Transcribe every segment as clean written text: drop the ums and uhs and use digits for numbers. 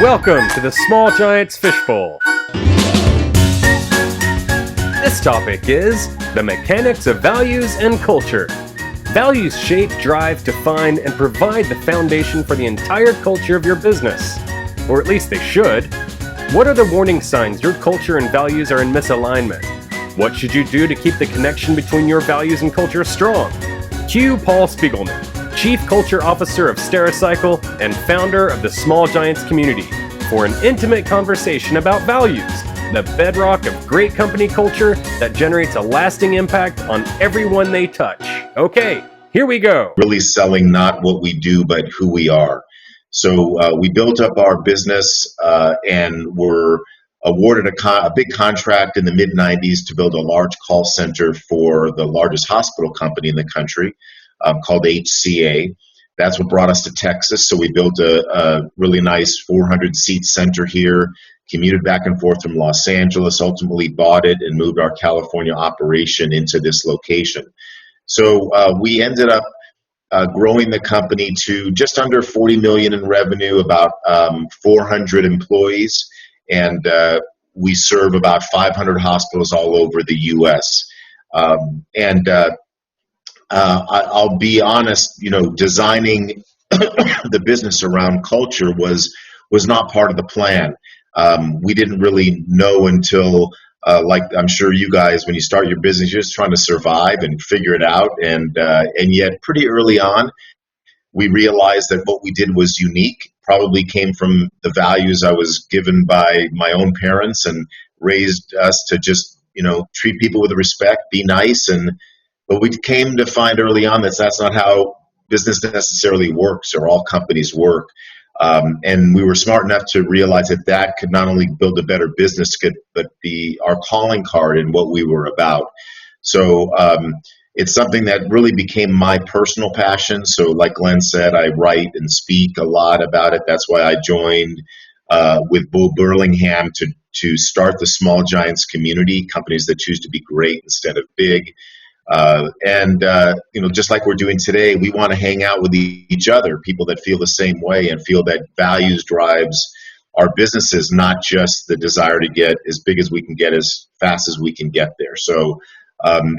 Welcome to the Small Giants Fishbowl. This topic is the mechanics of values and culture. Values shape, drive, define, and provide the foundation for the entire culture of your business. Or at least they should. What are the warning signs your culture and values are in misalignment? What should you do to keep the connection between your values and culture strong? Cue Paul Spiegelman, Chief Culture Officer of Stericycle and founder of the Small Giants community, for an intimate conversation about values, the bedrock of great company culture that generates a lasting impact on everyone they touch. Okay, here we go. Really selling not what we do, but who we are. So we built up our business and were awarded a big contract in the mid-90s to build a large call center for the largest hospital company in the country called a.k.a. That's what brought us to Texas. So we built a really nice 400-seat center here, commuted back and forth from Los Angeles, ultimately bought it and moved our California operation into this location. So we ended up growing the company to just under 40 million in revenue, about 400 employees, and we serve about 500 hospitals all over the U.S. I'll be honest, designing the business around culture was not part of the plan. We didn't really know until, like I'm sure you guys, when you start your business, you're just trying to survive and figure it out. And yet pretty early on, we realized that what we did was unique, probably came from the values I was given by my own parents and raised us to just, treat people with respect, be nice. But we came to find early on that that's not how business necessarily works or all companies work. And we were smart enough to realize that could not only build a better business, but be our calling card in what we were about. So it's something that really became my personal passion. So like Glenn said, I write and speak a lot about it. That's why I joined with Bo Burlingham to start the Small Giants community, companies that choose to be great instead of big. Just like we're doing today, we want to hang out with each other, people that feel the same way and feel that values drives our businesses, not just the desire to get as big as we can get as fast as we can get there. So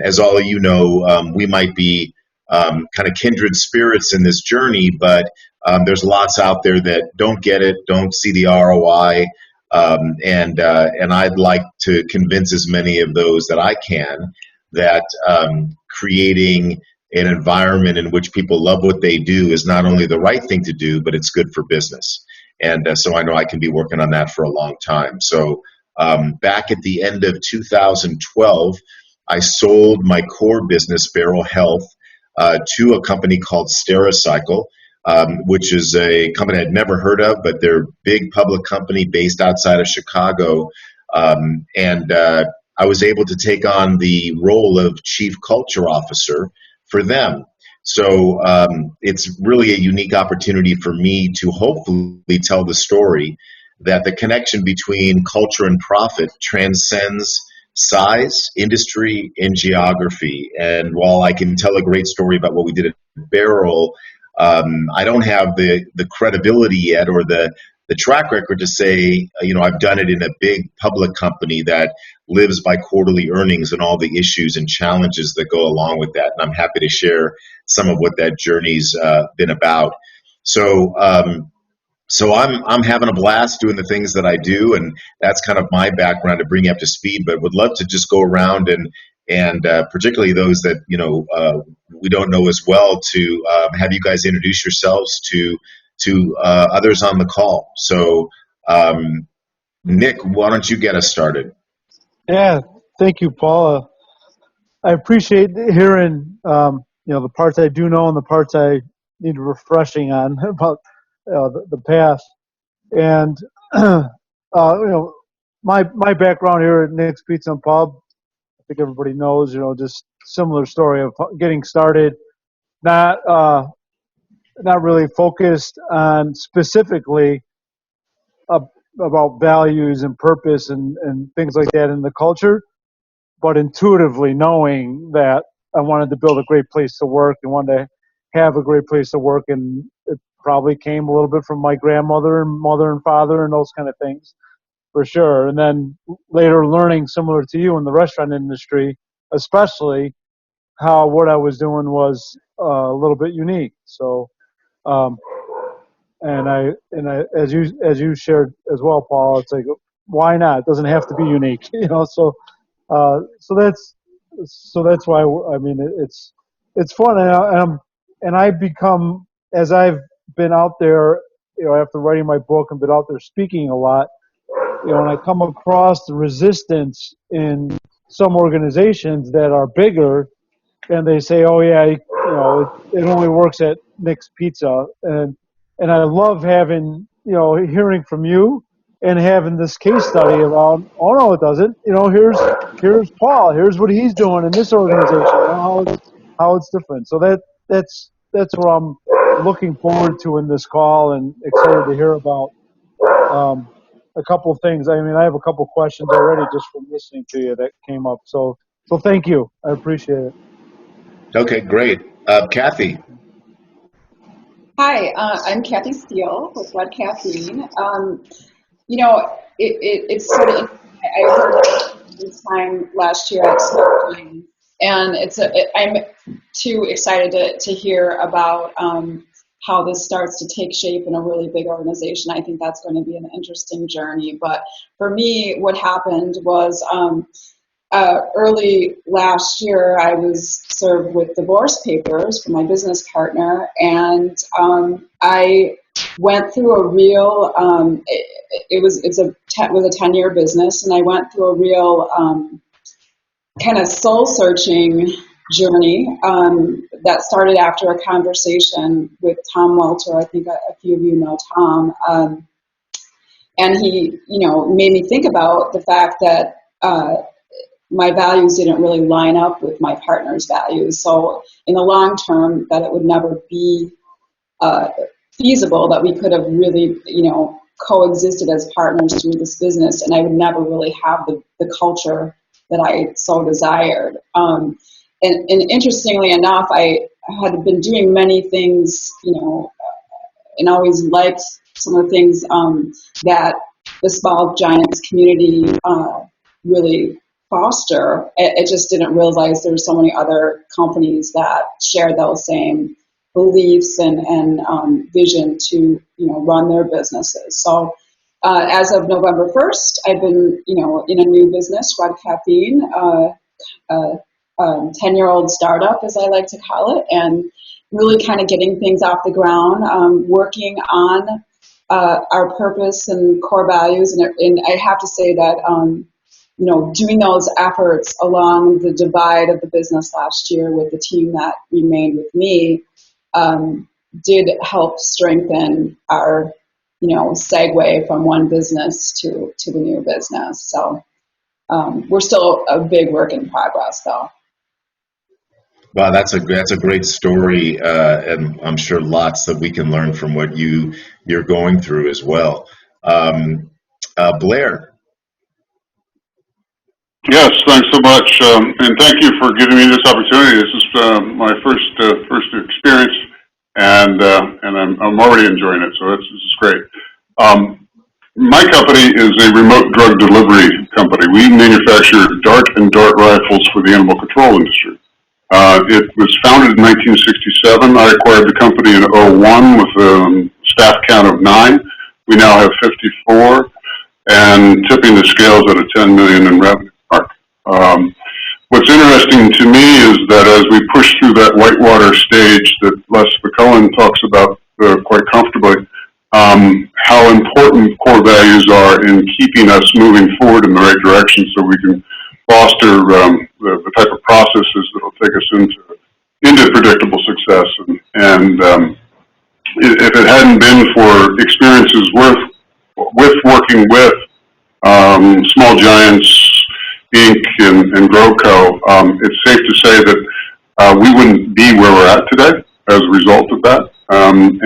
as all of you know, we might be kind of kindred spirits in this journey, but there's lots out there that don't get it, don't see the ROI. And I'd like to convince as many of those that I can that creating an environment in which people love what they do is not only the right thing to do, but it's good for business. And so I know I can be working on that for a long time. So back at the end of 2012, I sold my core business, Beryl Health, to a company called Stericycle, which is a company I'd never heard of, but they're a big public company based outside of Chicago. I was able to take on the role of Chief Culture Officer for them. So it's really a unique opportunity for me to hopefully tell the story that the connection between culture and profit transcends size, industry, and geography. And while I can tell a great story about what we did at Beryl, I don't have the credibility yet or the track record to say, I've done it in a big public company that lives by quarterly earnings and all the issues and challenges that go along with that. And I'm happy to share some of what that journey's been about. So I'm having a blast doing the things that I do, and that's kind of my background to bring you up to speed. But would love to just go around and particularly those that we don't know as well, to have you guys introduce yourselves to others on the call. So, Nick, why don't you get us started? Yeah, thank you, Paul. I appreciate hearing, the parts I do know and the parts I need refreshing on about the past. And, my background here at Nick's Pizza and Pub, I think everybody knows, just similar story of getting started, not really focused on specifically about values and purpose and things like that in the culture, but intuitively knowing that I wanted to build a great place to work and wanted to have a great place to work. And probably came a little bit from my grandmother and mother and father and those kind of things, for sure. And then later learning, similar to you, in the restaurant industry, especially, how what I was doing was a little bit unique. So, um, as you shared as well, Paul, it's like, why not? It doesn't have to be unique, So, uh, so that's that's why, I mean, it's fun, and I become, as I've been out there, after writing my book and been out there speaking a lot, and I come across the resistance in some organizations that are bigger, and they say, "Oh yeah, it only works at Nick's Pizza," and I love having, hearing from you and having this case study about, "Oh no, it doesn't." Here's Paul. Here's what he's doing in this organization. How it's different. So that's what I'm looking forward to in this call, and excited to hear about a couple of things. I mean, I have a couple of questions already just from listening to you that came up. So thank you. I appreciate it. Okay, great. Kathy. Hi, I'm Kathy Steele with Red Caffeine. It's sort of, I heard this time last year at Smoking, and I'm too excited to hear about how this starts to take shape in a really big organization. I think that's going to be an interesting journey. But for me, what happened was early last year, I was served with divorce papers from my business partner, and I went through a real. It was a 10-year business, and I went through a real kind of soul searching journey that started after a conversation with Tom Welter. I think a few of you know Tom, and he, made me think about the fact that my values didn't really line up with my partner's values. So in the long term, that it would never be feasible that we could have really, coexisted as partners through this business, and I would never really have the culture that I so desired. And interestingly enough, I had been doing many things, and always liked some of the things that the Small Giants community really foster. I just didn't realize there were so many other companies that share those same beliefs and vision to run their businesses. So as of November 1st, I've been in a new business, Red Caffeine, a 10-year-old startup, as I like to call it, and really kind of getting things off the ground, working on our purpose and core values. And I have to say that doing those efforts along the divide of the business last year with the team that remained with me did help strengthen our, segue from one business to the new business. So we're still a big work in progress, though. Wow, that's a great story, and I'm sure lots that we can learn from what you're going through as well. Blair. Yes, thanks so much, and thank you for giving me this opportunity. This is my first experience, and I'm already enjoying it. So this is great. My company is a remote drug delivery company. We manufacture dart and dart rifles for the animal control industry. It was founded in 1967. I acquired the company in '01 with a staff count of 9. We now have 54 and tipping the scales at a 10 million in revenue mark. What's interesting to me is that as we push through that whitewater stage that Les McCullen talks about quite comfortably, how important core values are in keeping us moving forward in the right direction so we can foster the type of processes that will take us into predictable success. And if it hadn't been for experiences with working with Small Giants, Inc. and GrowCo, it's safe to say that we wouldn't be where we're at today as a result of that. And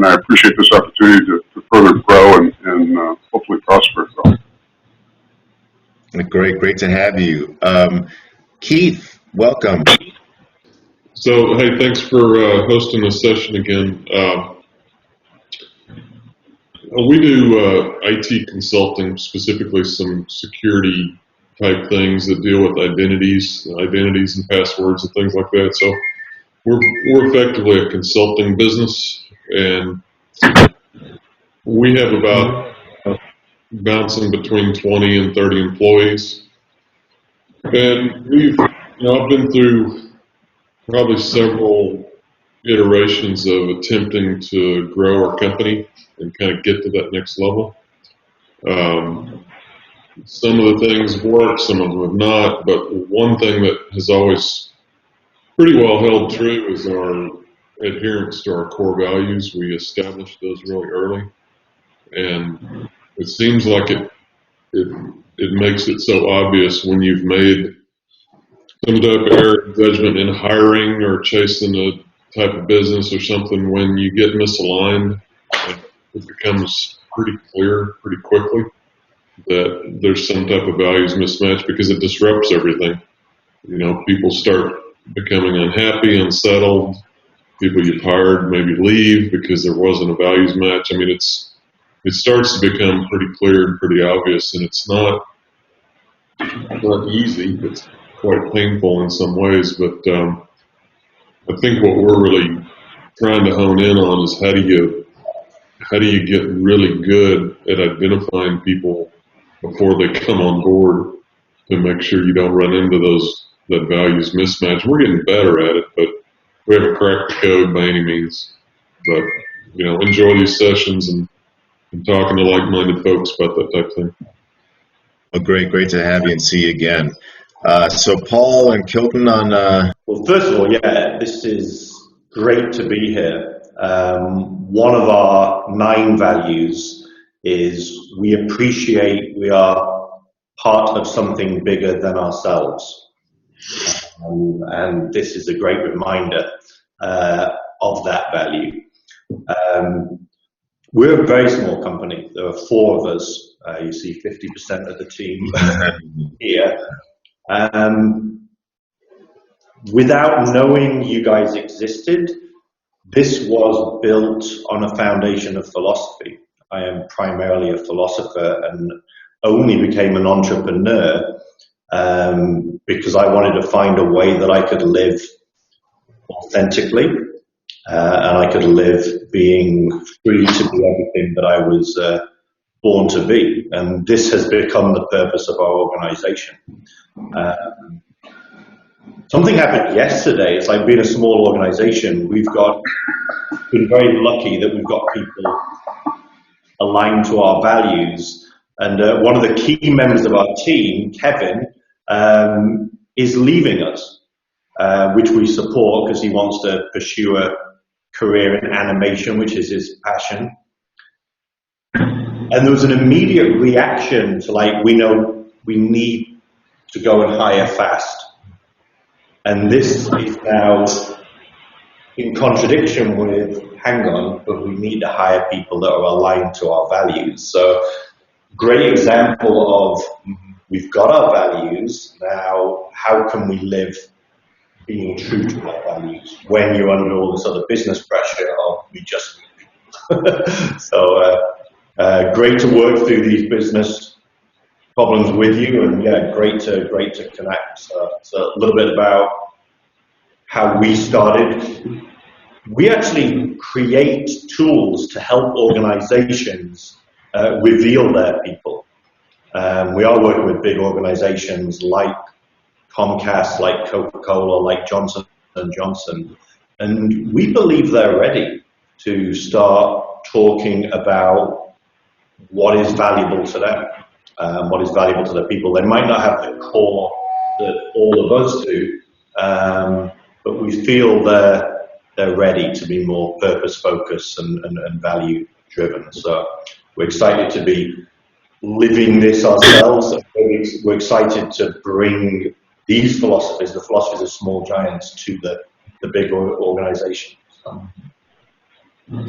I appreciate this opportunity to further grow and hopefully prosper. Great to have you. Keith, welcome. So, hey, thanks for hosting this session again. We do IT consulting, specifically some security type things that deal with identities and passwords and things like that. So we're effectively a consulting business, and we have about bouncing between 20 and 30 employees. And I've been through probably several iterations of attempting to grow our company and kind of get to that next level. Some of the things work, some of them have not, but one thing that has always pretty well held true is our adherence to our core values. We established those really early, and it seems like it makes it so obvious when you've made some type of error in judgment in hiring or chasing a type of business or something. When you get misaligned, it becomes pretty clear pretty quickly that there's some type of values mismatch, because it disrupts everything. People start becoming unhappy, unsettled. People you've hired maybe leave because there wasn't a values match. I mean, it starts to become pretty clear and pretty obvious, and it's not easy. It's quite painful in some ways, but I think what we're really trying to hone in on is how do you get really good at identifying people before they come on board to make sure you don't run into that values mismatch. We're getting better at it, but we haven't cracked the code by any means. But enjoy these sessions and talking to like-minded folks about that type of thing. Oh, great to have you and see you again. So Paul and Kilton on. Well, first of all, this is great to be here. One of our 9 values is we appreciate we are part of something bigger than ourselves. And this is a great reminder of that value. We're a very small company. There are 4 of us. You see 50% of the team here. Without knowing you guys existed, this was built on a foundation of philosophy. I am primarily a philosopher and only became an entrepreneur because I wanted to find a way that I could live authentically and I could live being free to be everything that I was born to be. And this has become the purpose of our organization. Something happened yesterday. It's like being a small organization. We've been very lucky that we've got people aligned to our values. And one of the key members of our team, Kevin, is leaving us, which we support because he wants to pursue a career in animation, which is his passion. And there was an immediate reaction to we know we need to go and hire fast. And this is now in contradiction with, hang on, but we need to hire people that are aligned to our values. So great example of we've got our values, now how can we live being true to our values when you're under all this other business pressure of we just So great to work through these business problems with you, and great to connect. So a little bit about how we started. We actually create tools to help organizations reveal their people. We are working with big organizations like Comcast, like Coca-Cola, like Johnson & Johnson, and we believe they're ready to start talking about what is valuable to them, what is valuable to their people. They might not have the core that all of us do, but we feel they're ready to be more purpose-focused and value-driven. So we're excited to be living this ourselves. We're excited to bring these philosophies, the philosophies of small giants, to the big organization.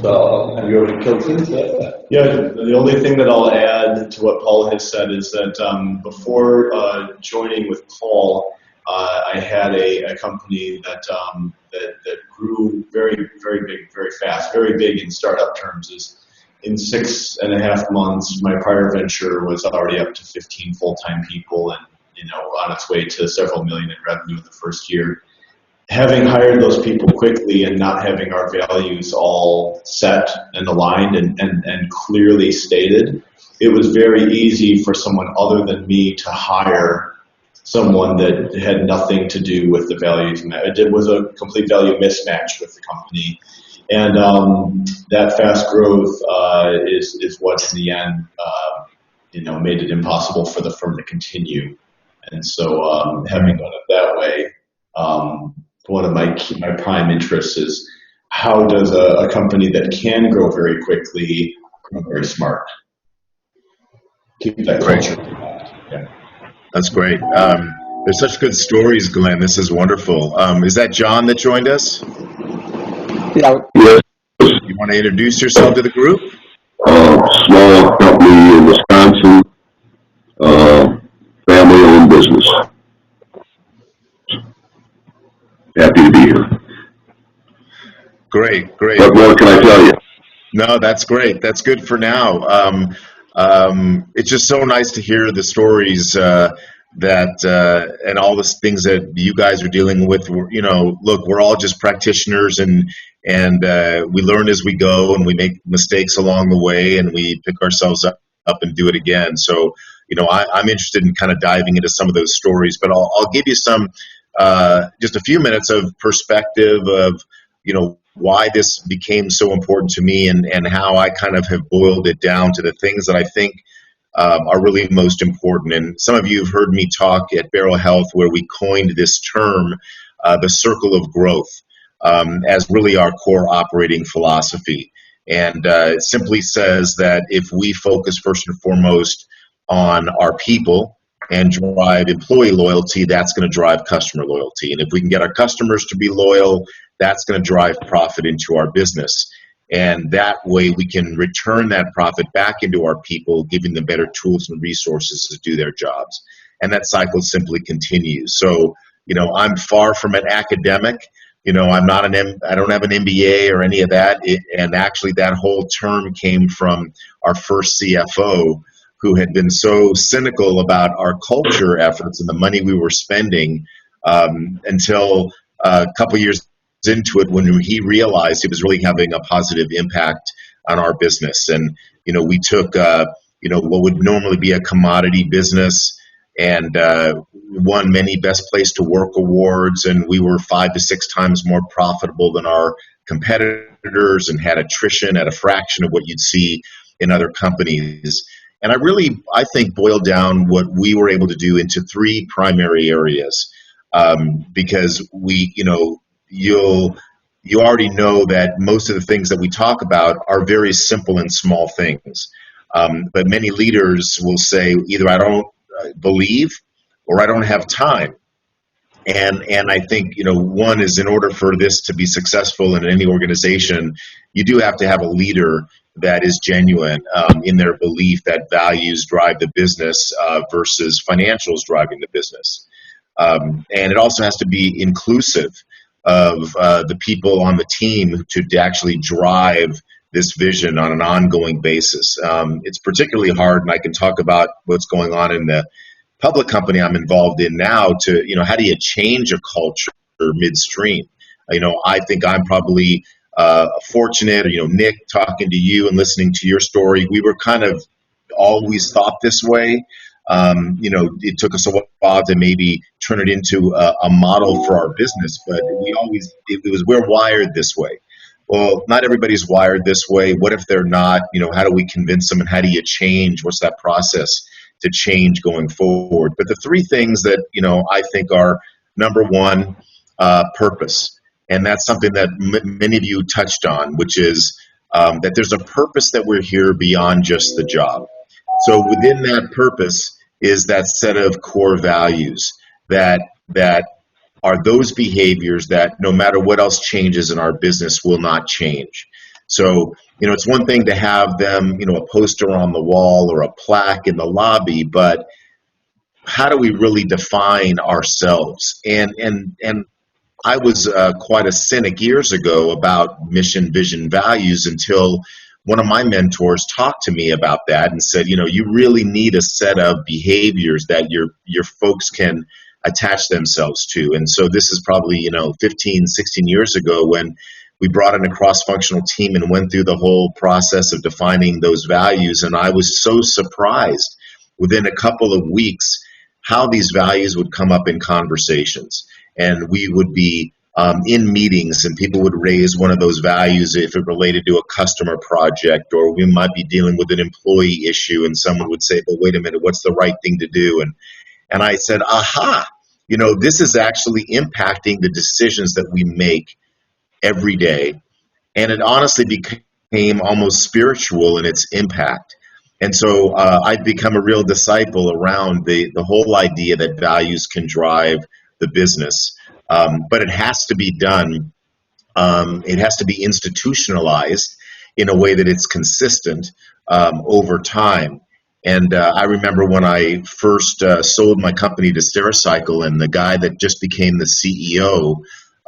So, have you already killed things? Yeah, the only thing that I'll add to what Paul has said is that before joining with Paul, I had a company that grew very, very big, very fast, very big in startup terms. in 6.5 months, my prior venture was already up to 15 full-time people and, on its way to several million in revenue in the first year. Having hired those people quickly and not having our values all set and aligned and clearly stated, it was very easy for someone other than me to hire someone that had nothing to do with the values. It was a complete value mismatch with the company. And that fast growth is what, in the end, made it impossible for the firm to continue. And so having done it that way, one of my prime interests is how does a company that can grow very quickly grow very smart? Keep that culture. Yeah. That's great. There's such good stories, Glenn. This is wonderful. Is that John that joined us? Yeah. You want to introduce yourself to the group? Small company in Wisconsin, family-owned business. Happy to be here. Great. What more can I tell you? No, that's great. That's good for now. It's just so nice to hear the stories that and all the things that you guys are dealing with. Look, we're all just practitioners, and we learn as we go, and we make mistakes along the way, and we pick ourselves up and do it again. So, I'm interested in kind of diving into some of those stories, but I'll give you some just a few minutes of perspective of why this became so important to me, and how I kind of have boiled it down to the things that I think are really most important. And some of you have heard me talk at Barrel Health, where we coined this term, the circle of growth, as really our core operating philosophy. And it simply says that if we focus first and foremost on our people and drive employee loyalty, that's going to drive customer loyalty. And if we can get our customers to be loyal, that's going to drive profit into our business. And that way we can return that profit back into our people, giving them better tools and resources to do their jobs. And that cycle simply continues. So, I'm far from an academic. I'm not I don't have an MBA or any of that. And actually that whole term came from our first CFO, who had been so cynical about our culture efforts and the money we were spending until a couple years into it, when he realized it was really having a positive impact on our business. And we took what would normally be a commodity business and won many Best Place to Work awards, and we were 5 to 6 times more profitable than our competitors, and had attrition at a fraction of what you'd see in other companies. And I think boiled down what we were able to do into 3 primary areas, because you already know that most of the things that we talk about are very simple and small things. But many leaders will say either I don't believe or I don't have time. And I think, one is, in order for this to be successful in any organization, you do have to have a leader that is genuine in their belief that values drive the business versus financials driving the business. And it also has to be inclusive of the people on the team to actually drive this vision on an ongoing basis. It's particularly hard, and I can talk about what's going on in the public company I'm involved in now to, how do you change a culture midstream? I think I'm probably fortunate, Nick, talking to you and listening to your story, we were kind of always thought this way. It took us a while to maybe turn it into a model for our business, but we're wired this way. Well, not everybody's wired this way. What if they're not? How do we convince them, and how do you change? What's that process to change going forward? But the 3 things that, I think are, number 1, purpose. And that's something that many of you touched on, which is that there's a purpose that we're here beyond just the job. So within that purpose is that set of core values that are those behaviors that no matter what else changes in our business will not change. So, it's one thing to have them, a poster on the wall or a plaque in the lobby, but how do we really define ourselves? And I was quite a cynic years ago about mission, vision, values until one of my mentors talked to me about that and said, you really need a set of behaviors that your folks can attach themselves to. And so this is probably, 15, 16 years ago when we brought in a cross-functional team and went through the whole process of defining those values. And I was so surprised within a couple of weeks how these values would come up in conversations. And we would be in meetings and people would raise one of those values if it related to a customer project, or we might be dealing with an employee issue and someone would say, but wait a minute, what's the right thing to do? And I said, aha, this is actually impacting the decisions that we make every day. And it honestly became almost spiritual in its impact. And so I've become a real disciple around the whole idea that values can drive the business. But it has to be done, it has to be institutionalized in a way that it's consistent over time. And I remember when I first sold my company to Stericycle, and the guy that just became the CEO,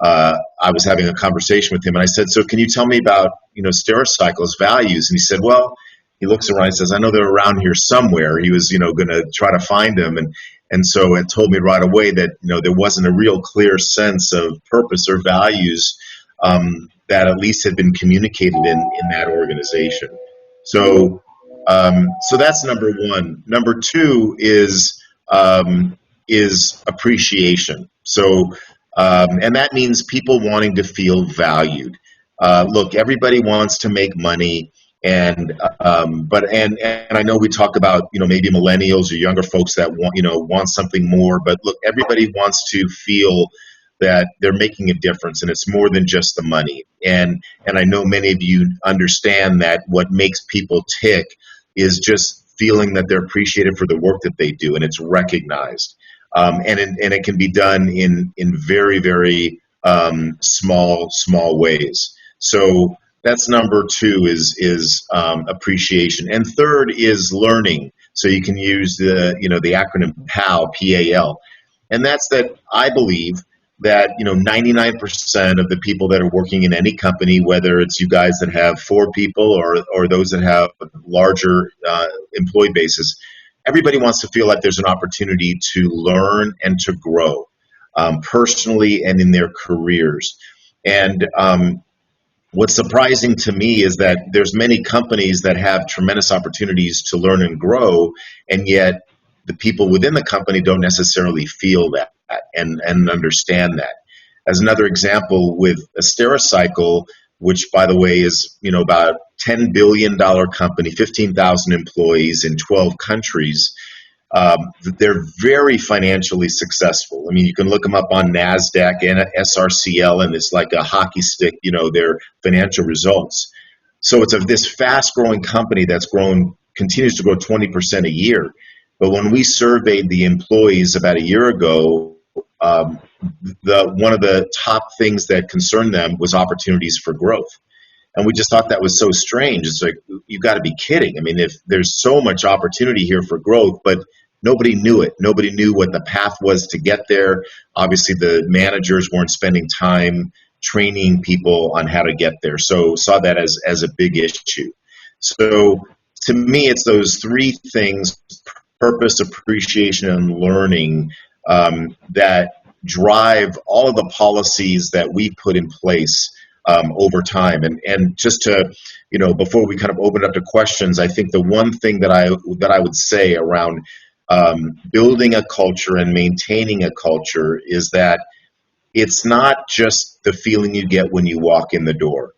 I was having a conversation with him, and I said, so can you tell me about, Stericycle's values? And he said, well, he looks around and says, I know they're around here somewhere. He was, going to try to find them. And so it told me right away that, there wasn't a real clear sense of purpose or values that at least had been communicated in that organization. So that's number one. Number two is appreciation. So, and that means people wanting to feel valued. Look, everybody wants to make money. And I know we talk about, maybe millennials or younger folks that want something more, but look, everybody wants to feel that they're making a difference, and it's more than just the money. And I know many of you understand that what makes people tick is just feeling that they're appreciated for the work that they do, and it's recognized. And it can be done in very, very small ways. So that's number two is appreciation. And third is learning. So you can use the acronym PAL, P-A-L. And that's that I believe that 99% of the people that are working in any company, whether it's you guys that have 4 people or those that have larger employee bases, everybody wants to feel like there's an opportunity to learn and to grow personally and in their careers. And what's surprising to me is that there's many companies that have tremendous opportunities to learn and grow, and yet the people within the company don't necessarily feel that and understand that. As another example, with Stericycle, which by the way is about $10 billion company, 15,000 employees in 12 countries, they're very financially successful. I mean, you can look them up on NASDAQ and SRCL, and it's like a hockey stick, their financial results. So it's this fast-growing company that's continues to grow 20% a year. But when we surveyed the employees about a year ago, one of the top things that concerned them was opportunities for growth. And we just thought that was so strange. It's like, you've got to be kidding. I mean, if there's so much opportunity here for growth, but nobody knew it. Nobody knew what the path was to get there. Obviously, the managers weren't spending time training people on how to get there. So saw that as a big issue. So to me, it's those 3 things, purpose, appreciation, and learning, that drive all of the policies that we put in place over time. And just to, before we kind of open it up to questions, I think the one thing that I would say around building a culture and maintaining a culture is that it's not just the feeling you get when you walk in the door.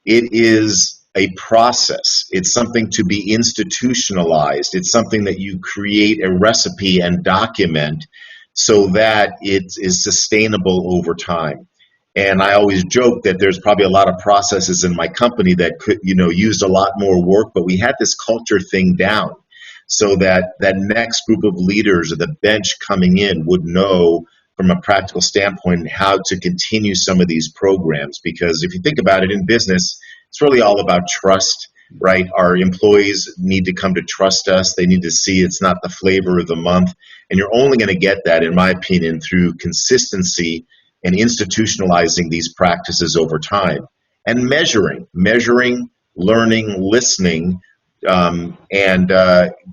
It is a process. It's something to be institutionalized. It's something that you create a recipe and document so that it is sustainable over time. And I always joke that there's probably a lot of processes in my company that could, used a lot more work, but we had this culture thing down so that that next group of leaders or the bench coming in would know from a practical standpoint how to continue some of these programs. Because if you think about it in business, it's really all about trust, right? Our employees need to come to trust us. They need to see it's not the flavor of the month. And you're only going to get that, in my opinion, through consistency and institutionalizing these practices over time and measuring learning, listening, and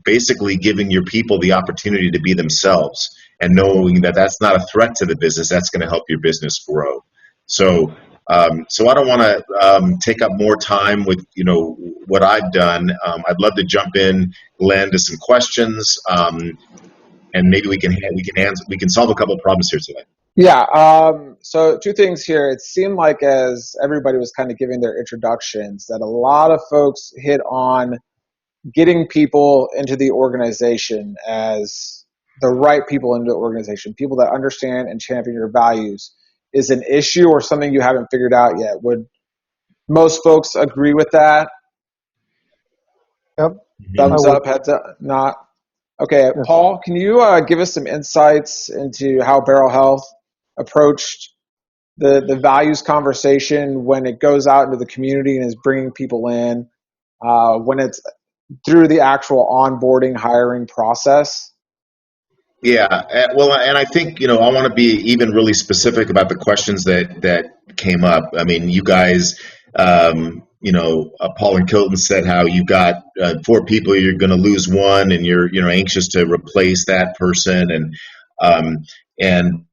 basically giving your people the opportunity to be themselves, and knowing that that's not a threat to the business, that's going to help your business grow. So I don't want to take up more time with what I've done. I'd love to jump in, Glenn, to some questions, and maybe we can solve a couple of problems here today. Yeah. So two things here. It seemed like as everybody was kind of giving their introductions, that a lot of folks hit on getting people into the organization as the right people into the organization, people that understand and champion your values, is an issue or something you haven't figured out yet. Would most folks agree with that? Yep. Thumbs up, heads up, not? Okay, yes. Paul, can you give us some insights into how Barrel Health approached the values conversation when it goes out into the community and is bringing people in, when it's through the actual onboarding, hiring process? Yeah, well, and I think, I want to be even really specific about the questions that came up. I mean, you guys, Paul and Kilton said how you got 4 people, you're going to lose one, and you're anxious to replace that person, and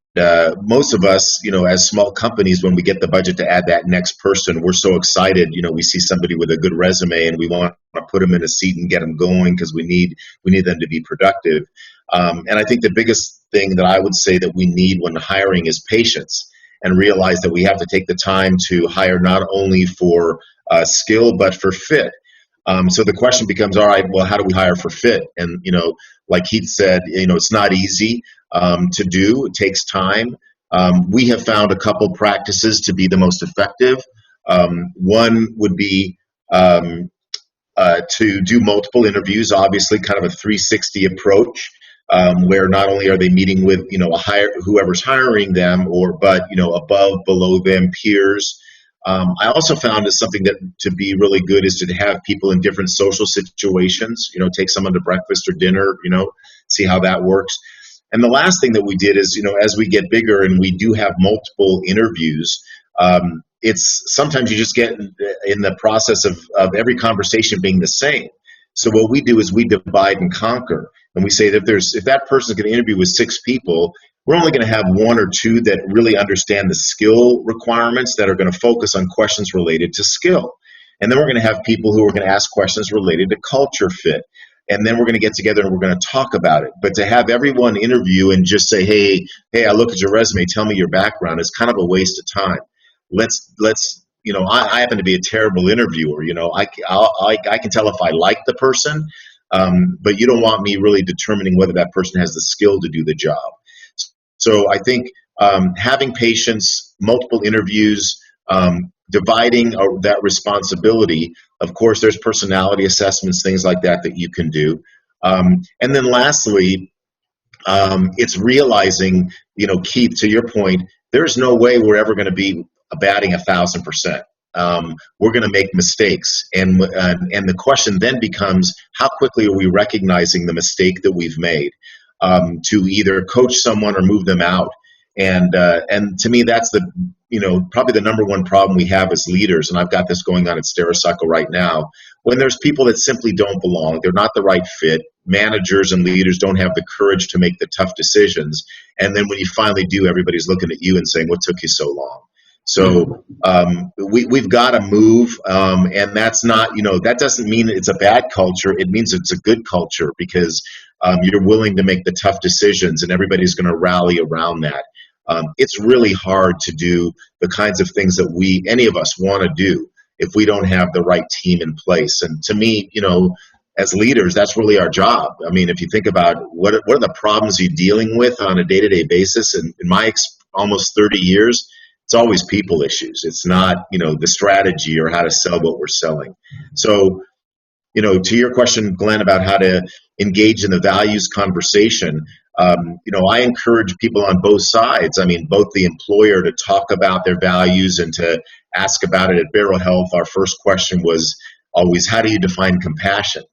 most of us, as small companies, when we get the budget to add that next person, we're so excited. We see somebody with a good resume, and we want to put them in a seat and get them going because we need them to be productive. And I think the biggest thing that I would say that we need when hiring is patience, and realize that we have to take the time to hire not only for skill but for fit. So the question becomes, all right, well, how do we hire for fit? And like Heath said, it's not easy to do. It takes time. We have found a couple practices to be the most effective. One would be to do multiple interviews, obviously kind of a 360 approach, where not only are they meeting with whoever's hiring them, but above, below them, peers. I also found is something that to be really good is to have people in different social situations. Take someone to breakfast or dinner. See how that works. And the last thing that we did is, as we get bigger and we do have multiple interviews, it's sometimes you just get in the process of every conversation being the same. So what we do is we divide and conquer, and we say that if that person is going to interview with 6 people, we're only going to have 1 or 2 that really understand the skill requirements, that are going to focus on questions related to skill. And then we're going to have people who are going to ask questions related to culture fit. And then we're going to get together and we're going to talk about it. But to have everyone interview and just say, hey, I look at your resume, tell me your background, is kind of a waste of time. Let's I happen to be a terrible interviewer. I can tell if I like the person, but you don't want me really determining whether that person has the skill to do the job. So I think having patience, multiple interviews, dividing that responsibility. Of course, there's personality assessments, things like that you can do. And then lastly, it's realizing, Keith, to your point, there's no way we're ever going to be batting 1,000%. We're going to make mistakes, and the question then becomes, how quickly are we recognizing the mistake that we've made, to either coach someone or move them out? And to me, that's probably the number one problem we have as leaders. And I've got this going on at Stericycle right now. When there's people that simply don't belong, they're not the right fit. Managers and leaders don't have the courage to make the tough decisions. And then when you finally do, everybody's looking at you and saying, "What took you so long?" So we've got to move, and that's not, that doesn't mean it's a bad culture. It means it's a good culture, because you're willing to make the tough decisions, and everybody's going to rally around that. It's really hard to do the kinds of things that any of us want to do, if we don't have the right team in place. And to me, as leaders, that's really our job. I mean, if you think about what are the problems you're dealing with on a day-to-day basis, and in my almost 30 years, it's always people issues. It's not, the strategy or how to sell what we're selling. So, to your question, Glenn, about how to engage in the values conversation, I encourage people on both sides. I mean, both the employer to talk about their values and to ask about it. At Barrel Health, our first question was always, how do you define compassion?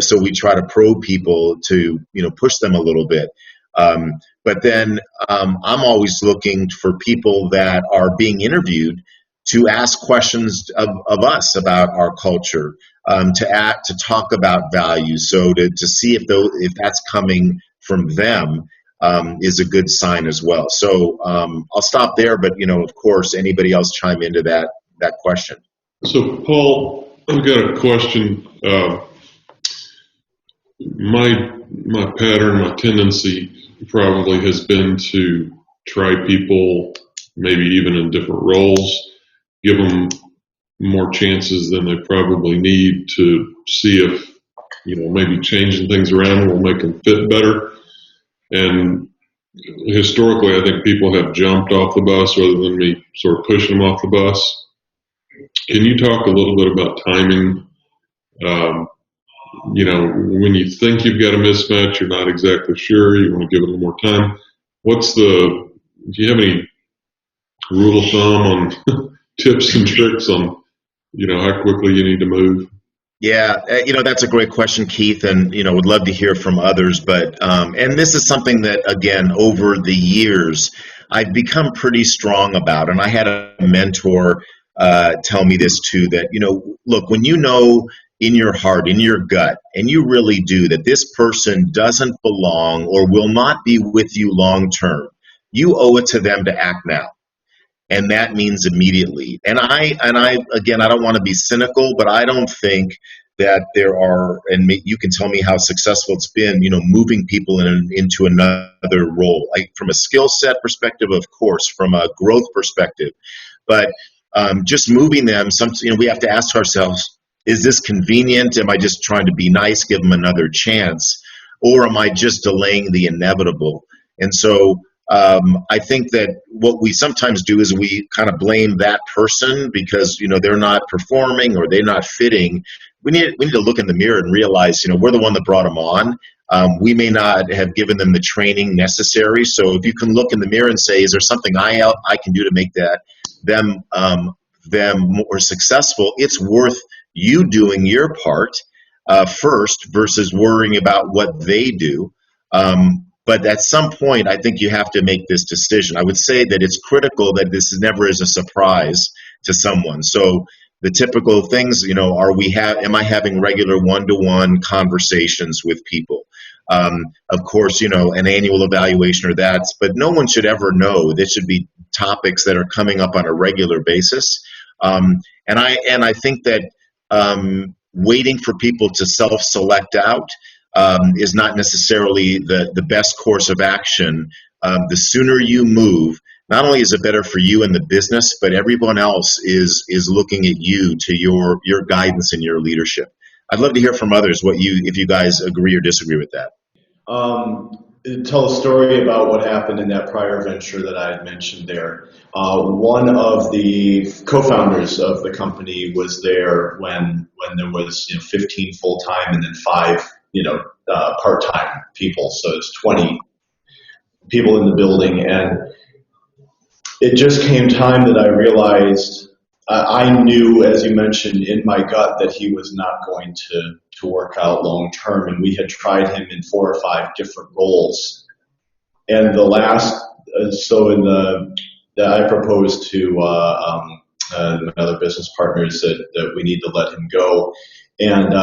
So we try to probe people to, push them a little bit. But then I'm always looking for people that are being interviewed to ask questions of us about our culture, to talk about values. So to see if that's coming from them is a good sign as well. So I'll stop there, but of course, anybody else chime into that question. So, Paul, I've got a question. My pattern, my tendency probably has been to try people, maybe even in different roles, give them more chances than they probably need to see if, maybe changing things around will make them fit better. And historically, I think people have jumped off the bus rather than me sort of pushing them off the bus. Can you talk a little bit about timing? When you think you've got a mismatch, you're not exactly sure, you want to give it a little more time. Do you have any rule of thumb on tips and tricks on, how quickly you need to move? Yeah, that's a great question, Keith, and would love to hear from others. But and this is something that, again, over the years, I've become pretty strong about. And I had a mentor tell me this too, that look, when in your heart, in your gut, and you really do, that this person doesn't belong or will not be with you long term, you owe it to them to act now. And that means immediately. And I again, I don't want to be cynical, but I don't think that there are, and you can tell me how successful it's been, moving people into another role. From a skill set perspective, of course, from a growth perspective, but just moving them, we have to ask ourselves, is this convenient? Am I just trying to be nice, give them another chance? Or am I just delaying the inevitable? And so I think that what we sometimes do is we kind of blame that person because, they're not performing or they're not fitting. We need to look in the mirror and realize, we're the one that brought them on. We may not have given them the training necessary. So if you can look in the mirror and say, is there something I can do to make them more successful? It's worth you doing your part first versus worrying about what they do. But at some point, I think you have to make this decision. I would say that it's critical that this never is a surprise to someone. So the typical things, am I having regular one-to-one conversations with people? Of course, an annual evaluation or but no one should ever know. This should be topics that are coming up on a regular basis. And I think that waiting for people to self-select out is not necessarily the best course of action. The sooner you move, not only is it better for you and the business, but everyone else is looking at you to your guidance and your leadership. I'd love to hear from others if you guys agree or disagree with that. Tell a story about what happened in that prior venture that I had mentioned there. One of the co-founders of the company was there when there was 15 full-time and then 5 part-time people. So it's 20 people in the building. And it just came time that I realized, I knew, as you mentioned, in my gut that he was not going to work out long term. And we had tried him in 4 or 5 different roles. And the last, I proposed to other business partners that we need to let him go and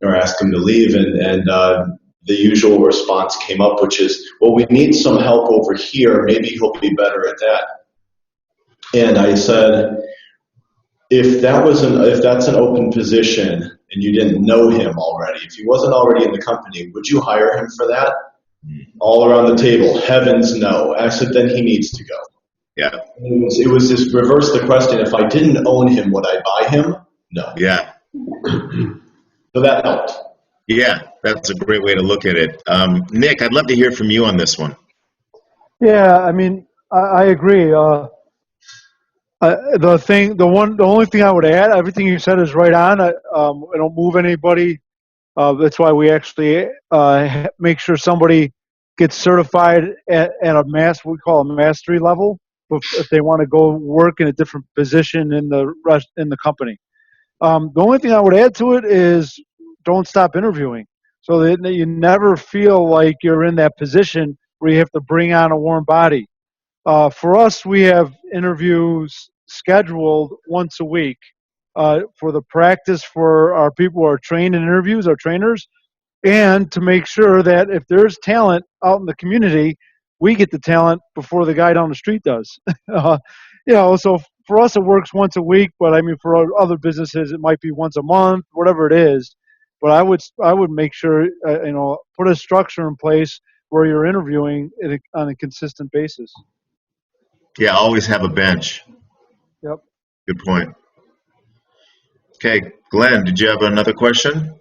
or ask him to leave. And the usual response came up, which is, well, we need some help over here. Maybe he'll be better at that. And I said, if that's an open position and you didn't know him already, if he wasn't already in the company, would you hire him for that? All around the table, heavens no. I said, then he needs to go. Yeah. It was just reverse the question. If I didn't own him, would I buy him? No. Yeah. So that helped. Yeah, that's a great way to look at it. Nick, I'd love to hear from you on this one. Yeah, I mean, I agree. The only thing I would add, everything you said is right on. I don't move anybody. That's why we actually make sure somebody gets certified at we call a mastery level, if they want to go work in a different position in the company. The only thing I would add to it is don't stop interviewing, so that you never feel like you're in that position where you have to bring on a warm body. For us, we have interviews scheduled once a week for the practice for our people who are trained in interviews, our trainers, and to make sure that if there's talent out in the community, we get the talent before the guy down the street does. So for us it works once a week, but I mean for other businesses it might be once a month, whatever it is. But I would make sure put a structure in place where you're interviewing on a consistent basis. Yeah, always have a bench. Yep. Good point. Okay, Glenn, did you have another question?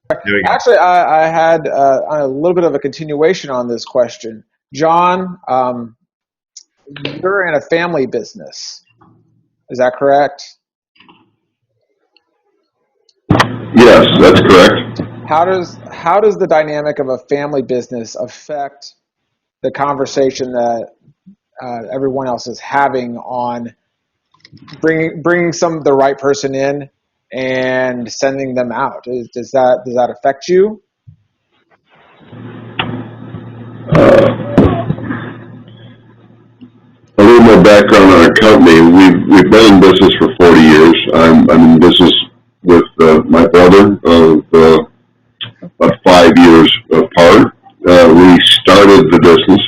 There we go. Actually, I had a little bit of a continuation on this question. John, you're in a family business. Is that correct? Yes, that's correct. How does the dynamic of a family business affect the conversation that everyone else is having on bringing the right person in and sending them out? Does that affect you? A little more background on our company. We've been in business for 40 years. I'm in business with my brother of about 5 years apart. We started the business,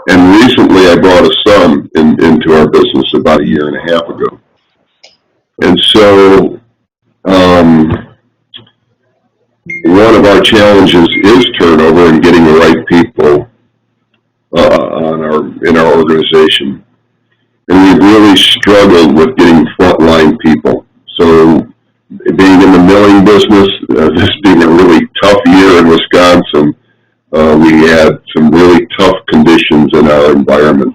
and recently I brought a son into our business about 1.5 years ago. And so one of our challenges is turnover and getting the right people in our organization. And we've really struggled with getting frontline people. So being in the milling business, this being a really tough year in Wisconsin, we had some really tough conditions in our environment.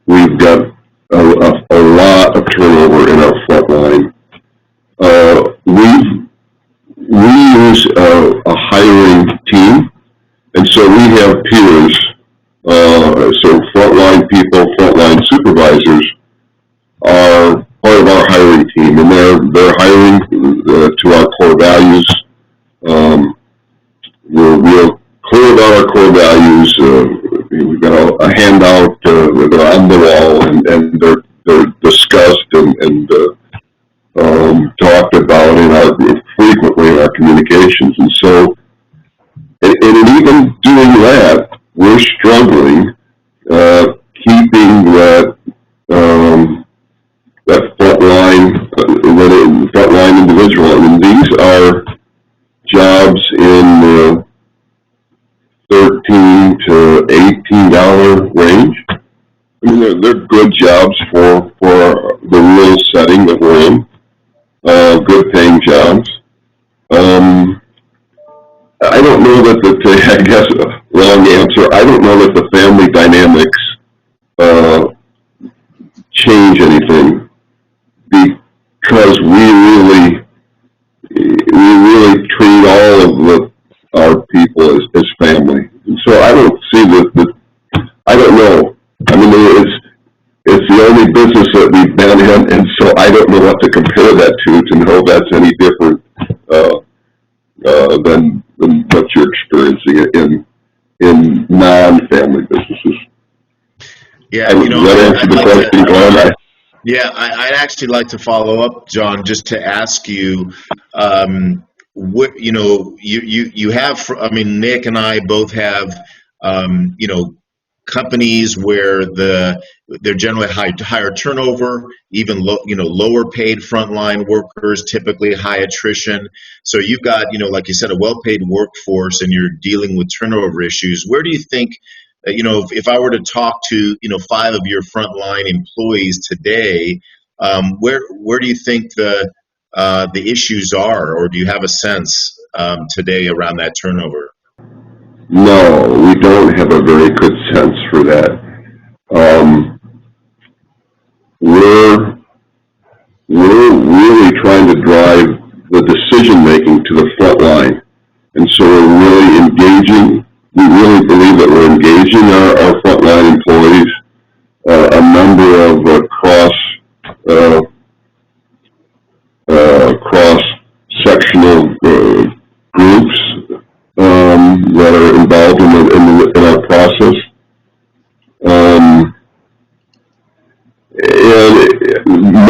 We've got a lot of turnover in our front line. We use a hiring team, and so we have peers. So frontline people, frontline supervisors are part of our hiring team, and they're hiring to our core values. We're real clear about our core values. We've got a handout that are on the wall, and they're discussed and talked about frequently in our communications. And so, and even doing that, we're struggling keeping that frontline individual. I mean, these are jobs in the $13 to $18 range. I mean, they're good jobs for the rural setting that we're in. Good paying jobs. I don't know that I guess long answer. I don't know that the family dynamics change anything, because we really treat all of our people as family. And so I don't see that. I don't know. I mean, it's the only business that we've been in, and so I don't know what to compare that to know that's any different than what you're experiencing in non-family businesses. Yeah, I'd actually like to follow up, John, just to ask you, you have, I mean, Nick and I both have, companies where they're generally higher turnover, even lower paid frontline workers, typically high attrition. So you've got, like you said, a well-paid workforce, and you're dealing with turnover issues. Where do you think, if I were to talk to 5 of your frontline employees today, where do you think the issues are, or do you have a sense today around that turnover? No, we don't have a very good sense for that. We're really trying to drive the decision making to the front line, and so we're really engaging. We really believe that we're engaging our frontline employees. A number of cross-sectional groups that are involved in our process.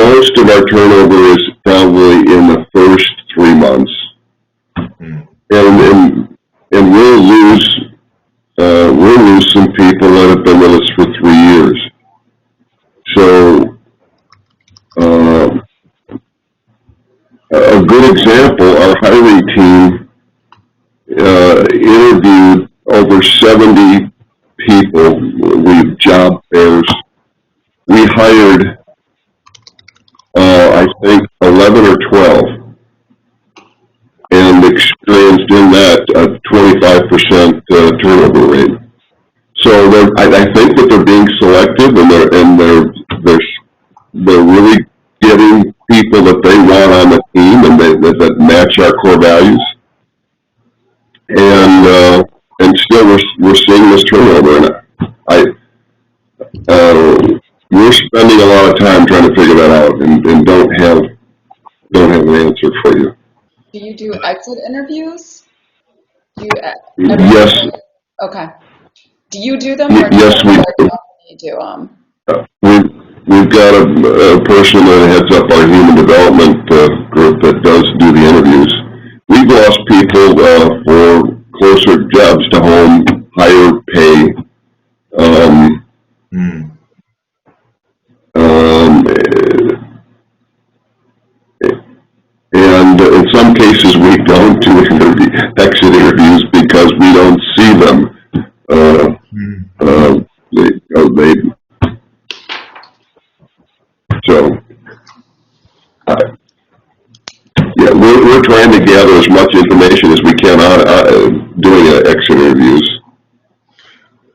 most of our turnover is probably in the first 3 months. And we'll lose some people that have been with us for 3 years. So, a good example, our hiring team interviewed over 70 people. We've job fairs. We hired, I think, 11 or 12, and experienced in that a 25% turnover rate. So I think that they're being selective, and they're really getting people that they want on the team and that match our core values. And still we're seeing this turnover, and we're spending a lot of time trying to figure that out, and don't have an answer for you. Do you do exit interviews? Yes. Okay. Do you do them? Or Yes, we do. Do them? We've got a person that heads up our human development group that does do the interviews. We've lost people for closer jobs to home, higher pay. And in some cases, we don't do exit interviews because we don't see them. We're trying to gather as much information as we can doing exit interviews.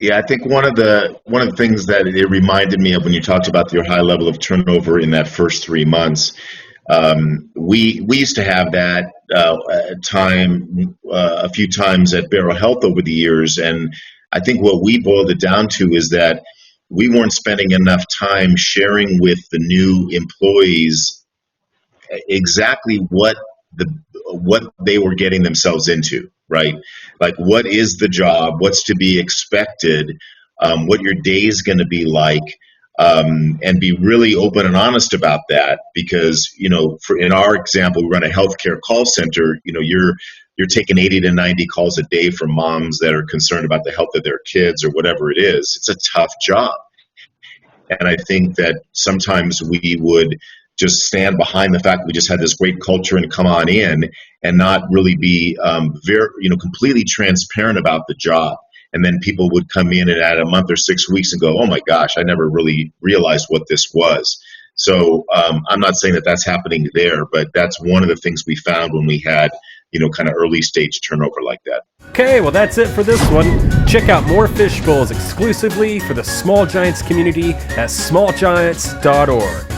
Yeah, I think one of the things that it reminded me of when you talked about your high level of turnover in that first 3 months, we used to have that a few times at Barrow Health over the years, and I think what we boiled it down to is that we weren't spending enough time sharing with the new employees exactly what they were getting themselves into, right? Like, what is the job? What's to be expected? What your day is going to be like? And be really open and honest about that, because, in our example, we run a healthcare call center. You're taking 80 to 90 calls a day from moms that are concerned about the health of their kids or whatever it is. It's a tough job. And I think that sometimes we would just stand behind the fact that we just had this great culture and come on in, and not really be completely transparent about the job. And then people would come in and at a month or 6 weeks and go, oh my gosh, I never really realized what this was. So I'm not saying that that's happening there, but that's one of the things we found when we had, kind of early stage turnover like that. Okay, well that's it for this one. Check out more Fishbowls exclusively for the Small Giants community at smallgiants.org.